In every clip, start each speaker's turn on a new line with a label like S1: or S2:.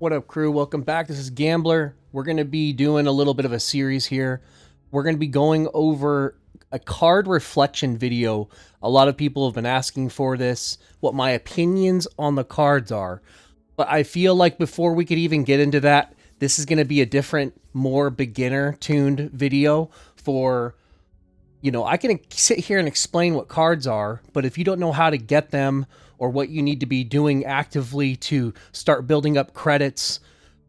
S1: What up, crew? Welcome back. This is Gambler. We're going to be doing a little bit of a series here. We're going to be going over a card reflection video. A lot of people have been asking for this, what my opinions on the cards are. But I feel like before we could even get into that, this is going to be a different, more beginner-tuned video for, I can sit here and explain what cards are, but if you don't know how to get them or what you need to be doing actively to start building up credits,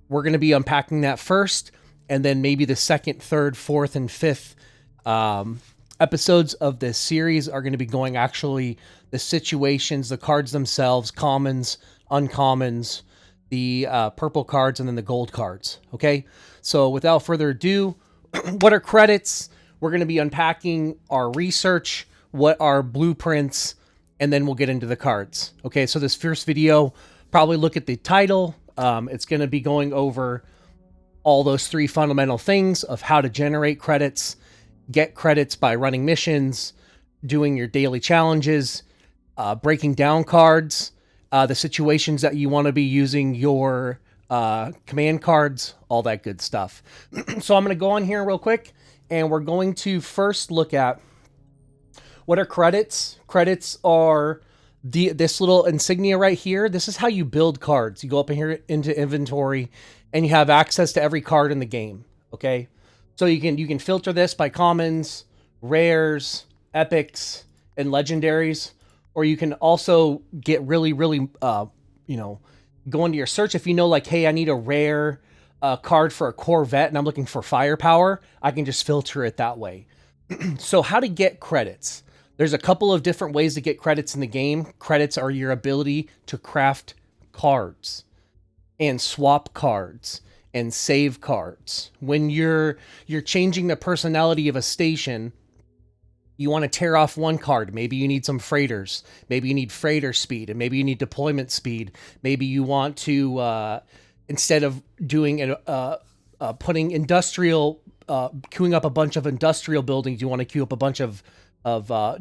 S1: we're going to be unpacking that first, and then maybe the second, third, fourth, and fifth episodes of this series are going to be going actually the situations, the cards themselves, commons, uncommons, the purple cards, and then the gold cards. Okay, so without further ado, what are credits? We're going to be unpacking our research, what are blueprints, and then we'll get into the cards. Okay, so this first video, probably look at the title. It's going to be going over all those three fundamental things of how to generate credits, get credits by running missions, doing your daily challenges, breaking down cards, the situations that you want to be using your command cards, all that good stuff. So I'm going to go on here real quick, and we're going to first look at what are credits. Credits are this little insignia right here. This is how you build cards. You go up in here into inventory, and you have access to every card in the game. Okay, so you can filter this by commons, rares, epics, and legendaries, or you can also get really go into your search. If you know, like, hey, I need a rare card for a Corvette and I'm looking for firepower, I can just filter it that way. So how to get credits? There's a couple of different ways to get credits in the game. Credits are your ability to craft cards and swap cards and save cards. When you're changing the personality of a station, you want to tear off one card. Maybe you need some freighters. Maybe you need freighter speed, and maybe you need deployment speed. Maybe you want to instead of doing putting industrial, queuing up a bunch of industrial buildings, you want to queue up a bunch of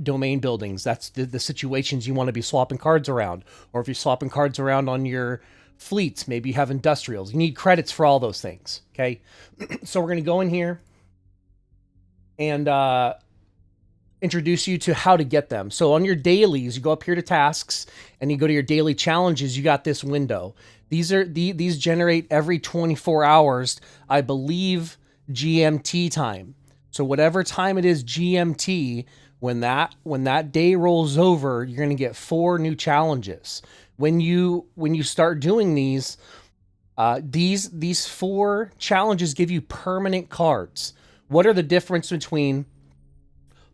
S1: domain buildings. That's the situations you want to be swapping cards around. Or if you're swapping cards around on your fleets, maybe you have industrials. You need credits for all those things. Okay, so we're going to go in here and introduce you to how to get them. So on your dailies, you go up here to tasks and you go to your daily challenges. You got this window. These generate every 24 hours, I believe, GMT time. So whatever time it is GMT, when that day rolls over, you're going to get 4 new challenges. When you start doing these 4 challenges give you permanent cards. What are the difference between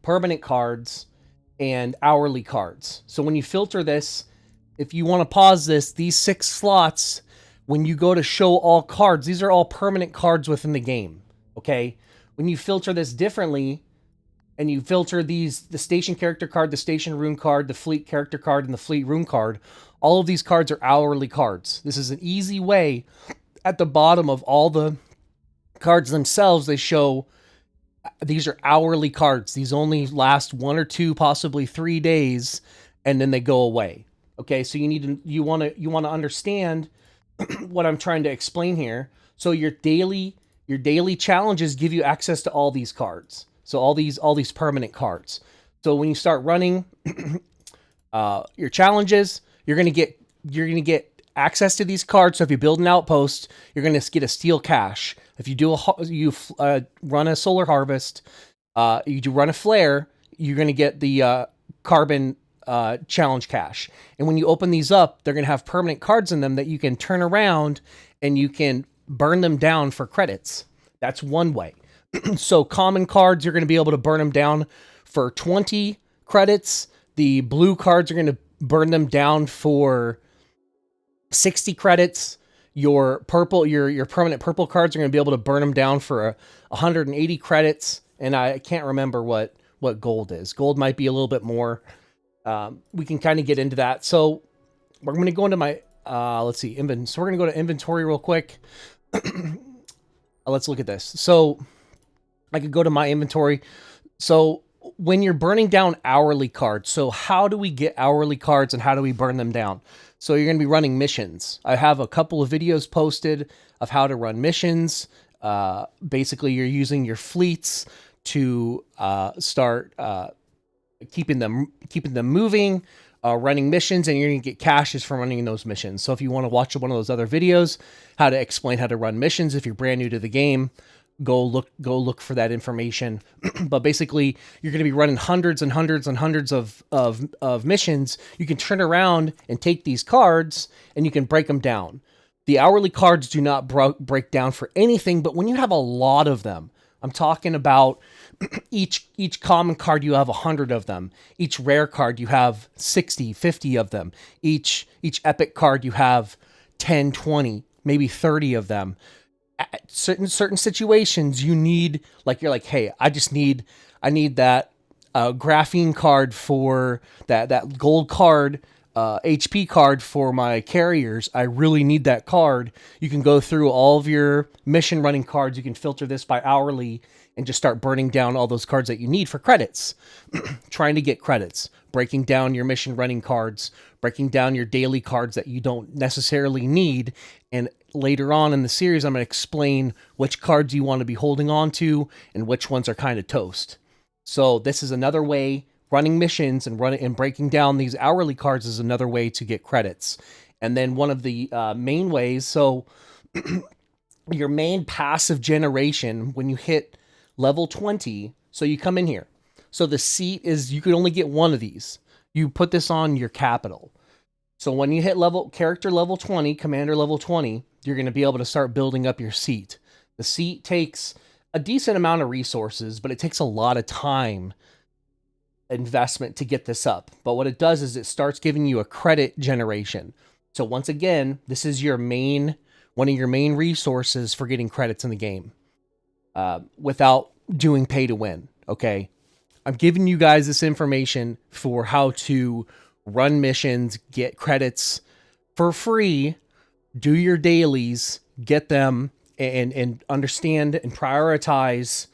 S1: permanent cards and hourly cards? So when you filter this, if you want to pause this, these 6 slots, when you go to show all cards, these are all permanent cards within the game. Okay, when you filter this differently, and you filter the station character card, the station rune card, the fleet character card, and the fleet rune card, all of these cards are hourly cards. This is an easy way. At the bottom of all the cards themselves, they show these are hourly cards. These only last 1 or 2, possibly 3 days, and then they go away. Okay, so you want to understand what I'm trying to explain here. So your daily challenges give you access to all these cards. So all these permanent cards. So when you start running your challenges, you're gonna get access to these cards. So if you build an outpost, you're gonna get a steel cache. If you run a solar harvest, you run a flare, you're gonna get the carbon challenge cache. And when you open these up, they're gonna have permanent cards in them that you can turn around and you can burn them down for credits. That's one way. So common cards, you're going to be able to burn them down for 20 credits. The blue cards are going to burn them down for 60 credits. Your permanent purple cards are going to be able to burn them down for 180 credits. And I can't remember what gold is. Gold might be a little bit more. We can kind of get into that. So we're going to go into my let's see, so we're going to go to inventory real quick. Let's look at this. So I could go to my inventory. So when you're burning down hourly cards, so how do we get hourly cards and how do we burn them down? So you're going to be running missions. I have a couple of videos posted of how to run missions. Basically, you're using your fleets to start keeping them moving, running missions, and you're going to get caches from running those missions. So if you want to watch one of those other videos, how to explain how to run missions, if you're brand new to the game, go look for that information. But basically, you're going to be running hundreds and hundreds and hundreds of missions. You can turn around and take these cards and you can break them down. The hourly cards do not break down for anything, but when you have a lot of them, I'm talking about each common card, you have 100 of them. Each rare card, you have 60, 50 of them. Each epic card, you have 10, 20, maybe 30 of them. At certain situations, you need, like, you're like, hey, I need that graphene card for that gold card, HP card for my carriers. I really need that card. You can go through all of your mission running cards. You can filter this by hourly and just start burning down all those cards that you need for credits. Trying to get credits, breaking down your mission running cards, breaking down your daily cards that you don't necessarily need. And later on in the series, I'm going to explain which cards you want to be holding on to and which ones are kind of toast. So this is another way. Running missions and breaking down these hourly cards is another way to get credits. And then one of the main ways, so your main passive generation when you hit level 20, so you come in here. So the seat is, you could only get one of these. You put this on your capital. So when you hit character level 20, commander level 20, you're going to be able to start building up your seat. The seat takes a decent amount of resources, but it takes a lot of time investment to get this up. But what it does is it starts giving you a credit generation. So once again, this is one of your main resources for getting credits in the game, without doing pay to win. Okay, I'm giving you guys this information for how to run missions, get credits for free, do your dailies, get them, and understand and prioritize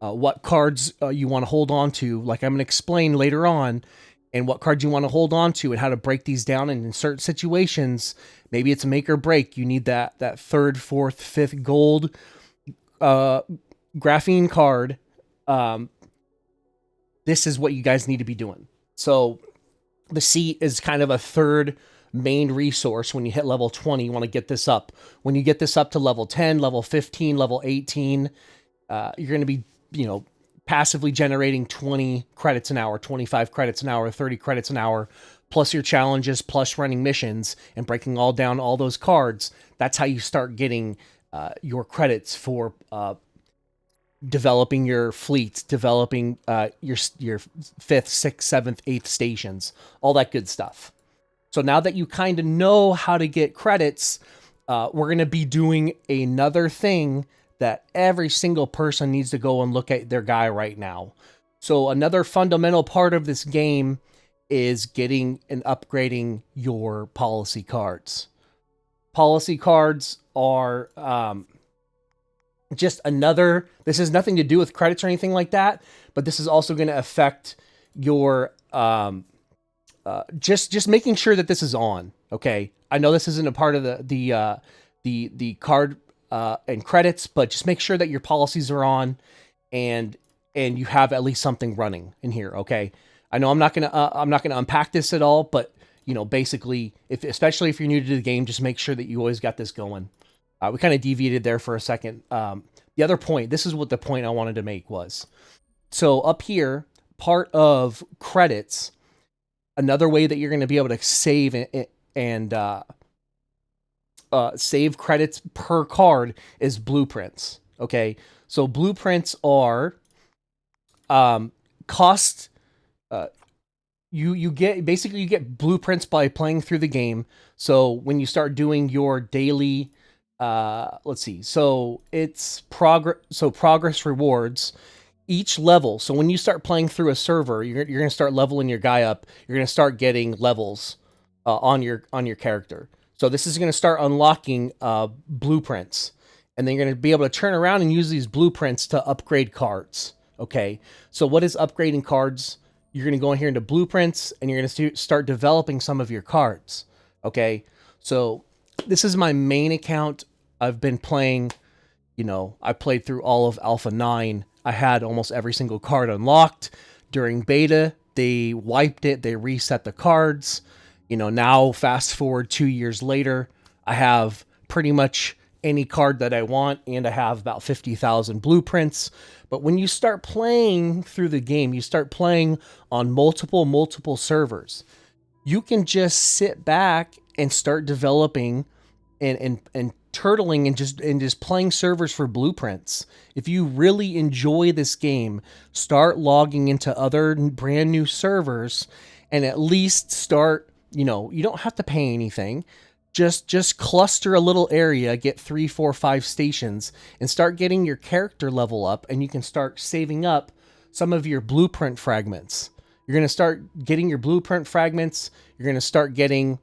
S1: what cards you want to hold on to, like I'm going to explain later on, and what cards you want to hold on to and how to break these down. And in certain situations, maybe it's make or break. You need that third, fourth, fifth gold graphene card. This is what you guys need to be doing. So the seat is kind of a third main resource. When you hit level 20, you want to get this up. When you get this up to level 10, level 15, level 18, you're going to be, passively generating 20 credits an hour, 25 credits an hour, 30 credits an hour, plus your challenges, plus running missions and breaking all those cards. That's how you start getting your credits for developing your fleets, developing your 5th, 6th, 7th, 8th stations, all that good stuff. So now that you kind of know how to get credits, we're going to be doing another thing that every single person needs to go and look at their guy right now. So another fundamental part of this game is getting and upgrading your policy cards. Policy cards are just another, this has nothing to do with credits or anything like that, but this is also going to affect your, just making sure that this is on. Okay. I know this isn't a part of the card and credits, but just make sure that your policies are on and you have at least something running in here. Okay. I know I'm not going to unpack this at all, but basically especially if you're new to the game, just make sure that you always got this going. We kind of deviated there for a second. The other point, this is what the point I wanted to make was, so up here, part of credits, another way that you're going to be able to save and save credits per card is blueprints. Okay, so blueprints are cost. You get blueprints by playing through the game. So when you start doing your daily, let's see, so it's progress rewards. Each level, so when you start playing through a server, you're going to start leveling your guy up. You're going to start getting levels on your character. So this is going to start unlocking blueprints, and then you're going to be able to turn around and use these blueprints to upgrade cards. Okay, so what is upgrading cards? You're going to go in here into blueprints, and you're going to start developing some of your cards. Okay, so this is my main account. I've been playing, I played through all of Alpha 9. I had almost every single card unlocked. During beta, they wiped it, they reset the cards. Now fast forward 2 years later, I have pretty much any card that I want, and I have about 50,000 blueprints. But when you start playing through the game, you start playing on multiple servers, you can just sit back and start developing and turtling and just playing servers for blueprints. If you really enjoy this game, start logging into other brand new servers, and at least start, you don't have to pay anything. Just cluster a little area, get 3, 4, 5 stations, and start getting your character level up, and you can start saving up some of your blueprint fragments. You're going to start getting your blueprint fragments. You're going to start getting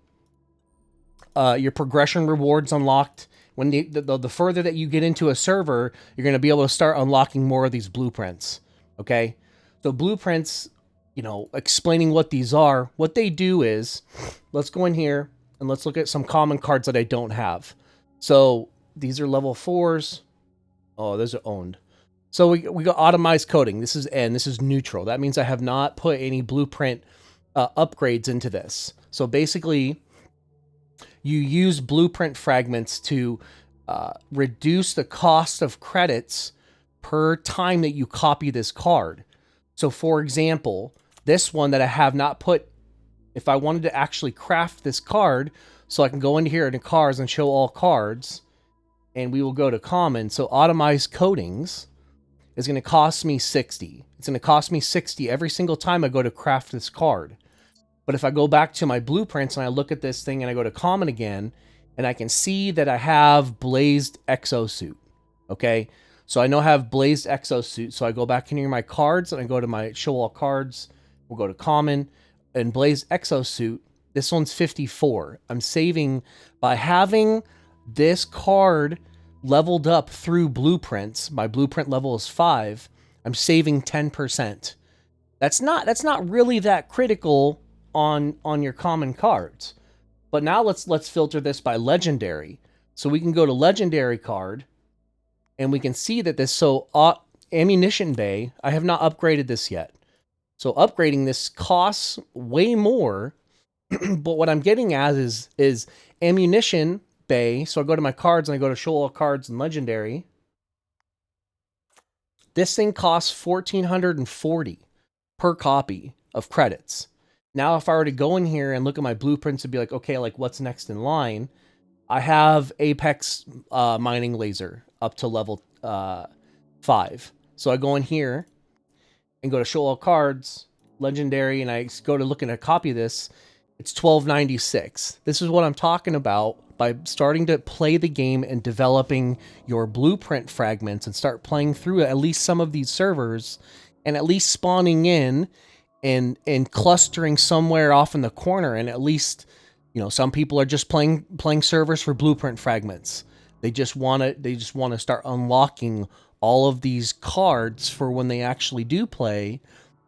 S1: your progression rewards unlocked. When the further that you get into a server, you're going to be able to start unlocking more of these blueprints. Okay? So blueprints, explaining what these are, what they do is, let's go in here and let's look at some common cards that I don't have. So these are level 4s. Oh, those are owned. So we got automized coding. This is N. This is neutral. That means I have not put any blueprint upgrades into this. So basically, you use blueprint fragments to reduce the cost of credits per time that you copy this card. So for example, this one that I have not put, if I wanted to actually craft this card, so I can go into here into cards and show all cards, and we will go to common. So automized coatings is going to cost me 60. It's going to cost me 60 every single time I go to craft this card. But if I go back to my blueprints and I look at this thing and I go to common again, and I can see that I have blazed exosuit. Okay, so I know I have blazed exosuit. So I go back in here my cards and I go to my show all cards. We'll go to common and blazed exosuit. This one's 54. I'm saving by having this card leveled up through blueprints. My blueprint level is 5. I'm saving 10%. That's not really that critical on your common cards. But now let's filter this by legendary. So we can go to legendary card, and we can see that this, ammunition bay, I have not upgraded this yet. So upgrading this costs way more. But what I'm getting at is ammunition bay. So I go to my cards and I go to show all cards and legendary. This thing costs 1,440 per copy of credits. Now, if I were to go in here and look at my blueprints and be like, okay, like what's next in line? I have Apex mining laser up to level 5. So I go in here and go to show all cards, legendary, and I go to look at a copy of this. It's 1296. This is what I'm talking about by starting to play the game and developing your blueprint fragments and start playing through at least some of these servers and at least spawning in and clustering somewhere off in the corner. And at least, some people are just playing servers for blueprint fragments. They just want to start unlocking all of these cards for when they actually do play.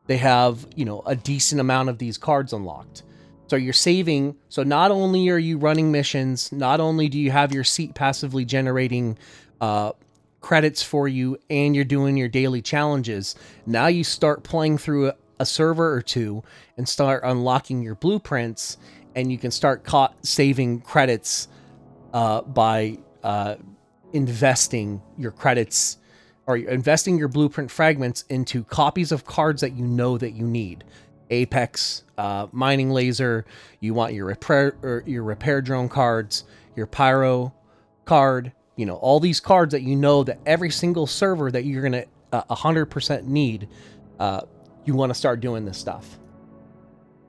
S1: They have, a decent amount of these cards unlocked. So you're saving. So not only are you running missions, not only do you have your seat passively generating credits for you, and you're doing your daily challenges. Now you start playing through a server or two and start unlocking your blueprints, and you can start saving credits by investing your credits or investing your blueprint fragments into copies of cards that you know that you need. Apex, mining laser, you want your repair drone cards, your pyro card, all these cards that you know that every single server that you're going to 100% need, you want to start doing this stuff.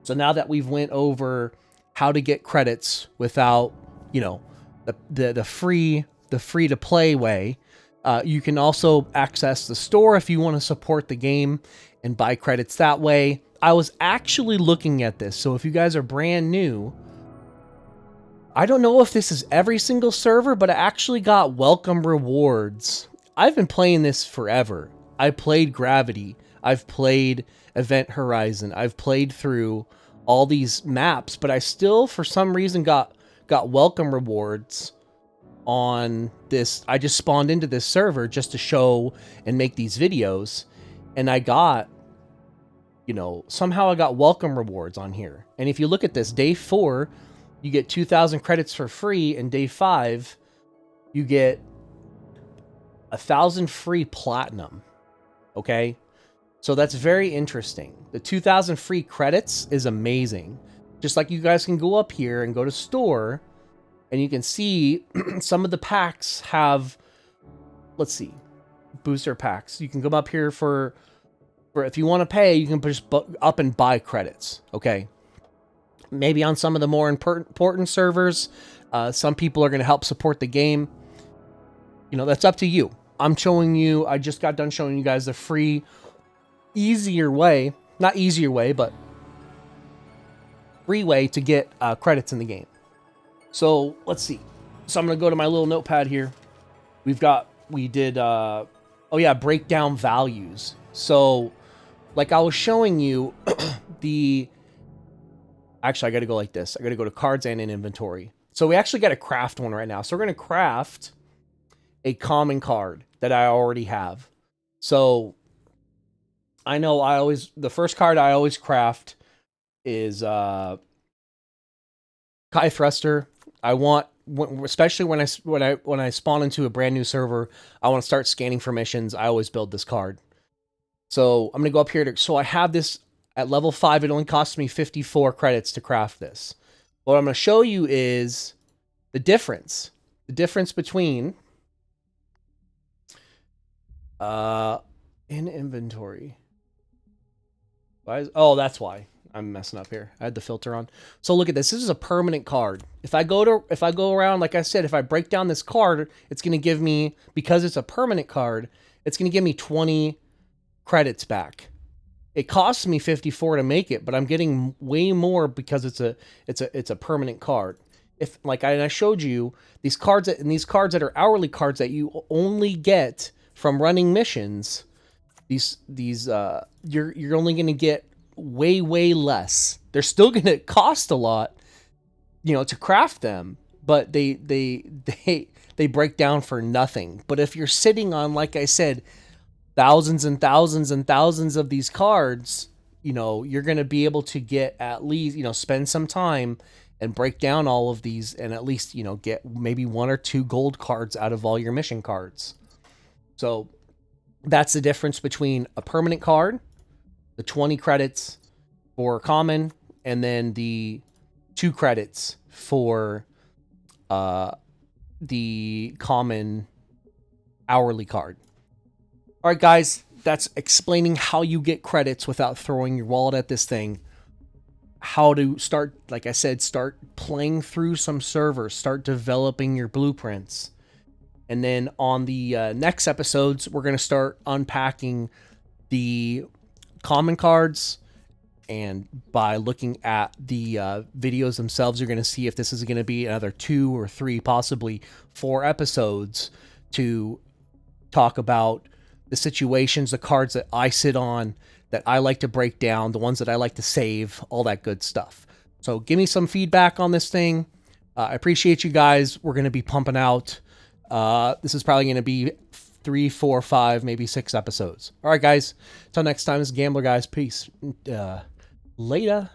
S1: So now that we've went over how to get credits without, the free to play way, you can also access the store if you want to support the game and buy credits that way. I was actually looking at this, so if you guys are brand new, I don't know if this is every single server, but I actually got welcome rewards. I've been playing this forever. I played Gravity. I've played Event Horizon. I've played through all these maps, but I still, for some reason, got welcome rewards on this. I just spawned into this server just to show and make these videos, and I got, you know, somehow I got welcome rewards on here. And if you look at this, day 4, you get 2,000 credits for free, and day 5, you get 1,000 free platinum. Okay, so that's very interesting. The 2,000 free credits is amazing. Just like you guys can go up here and go to store, and you can see some of the packs have, let's see, booster packs. You can come up here for if you want to pay, you can just up and buy credits. Okay, maybe on some of the more important servers, some people are going to help support the game. You know, that's up to you. I'm showing you, I just got done showing you guys the free, easier way, not easier way, but free way to get credits in the game. So let's see. So I'm going to go to my little notepad here. We did, oh yeah, breakdown values. So like I was showing you actually I got to go like this. I got to go to cards and in inventory. So we actually got to craft one right now. So we're going to craft a common card that I already have. So I know the first card I always craft is Kai Thruster. I want, especially when I spawn into a brand new server, I want to start scanning for missions. I always build this card. So I'm going to go up here so I have this at level 5. It only costs me 54 credits to craft this. What I'm going to show you is the difference between in inventory. Oh, that's why I'm messing up here. I had the filter on. So look at this. This is a permanent card. If I go around, like I said, if I break down this card, it's going to give me, because it's a permanent card, it's going to give me 20 credits back. It costs me 54 to make it, but I'm getting way more because it's a permanent card. If like I showed you these cards that are hourly cards that you only get from running missions, you're only going to get way less. They're still going to cost a lot, you know, to craft them, but they break down for nothing. But if you're sitting on, like I said, thousands and thousands and thousands of these cards, you know, you're going to be able to get at least, you know, spend some time and break down all of these and at least, you know, get maybe 1 or 2 gold cards out of all your mission cards. So that's the difference between a permanent card, the 20 credits for common, and then the 2 credits for the common hourly card. All right, guys, that's explaining how you get credits without throwing your wallet at this thing. How to start, like I said, start playing through some servers, start developing your blueprints. And then on the next episodes, we're going to start unpacking the common cards. And by looking at the videos themselves, you're going to see if this is going to be another 2 or 3, possibly 4 episodes to talk about the situations, the cards that I sit on, that I like to break down, the ones that I like to save, all that good stuff. So give me some feedback on this thing. I appreciate you guys. We're going to be pumping out. This is probably going to be 3, 4, 5, maybe 6 episodes. All right, guys. Until next time, this is Gambler Guys. Peace. Later.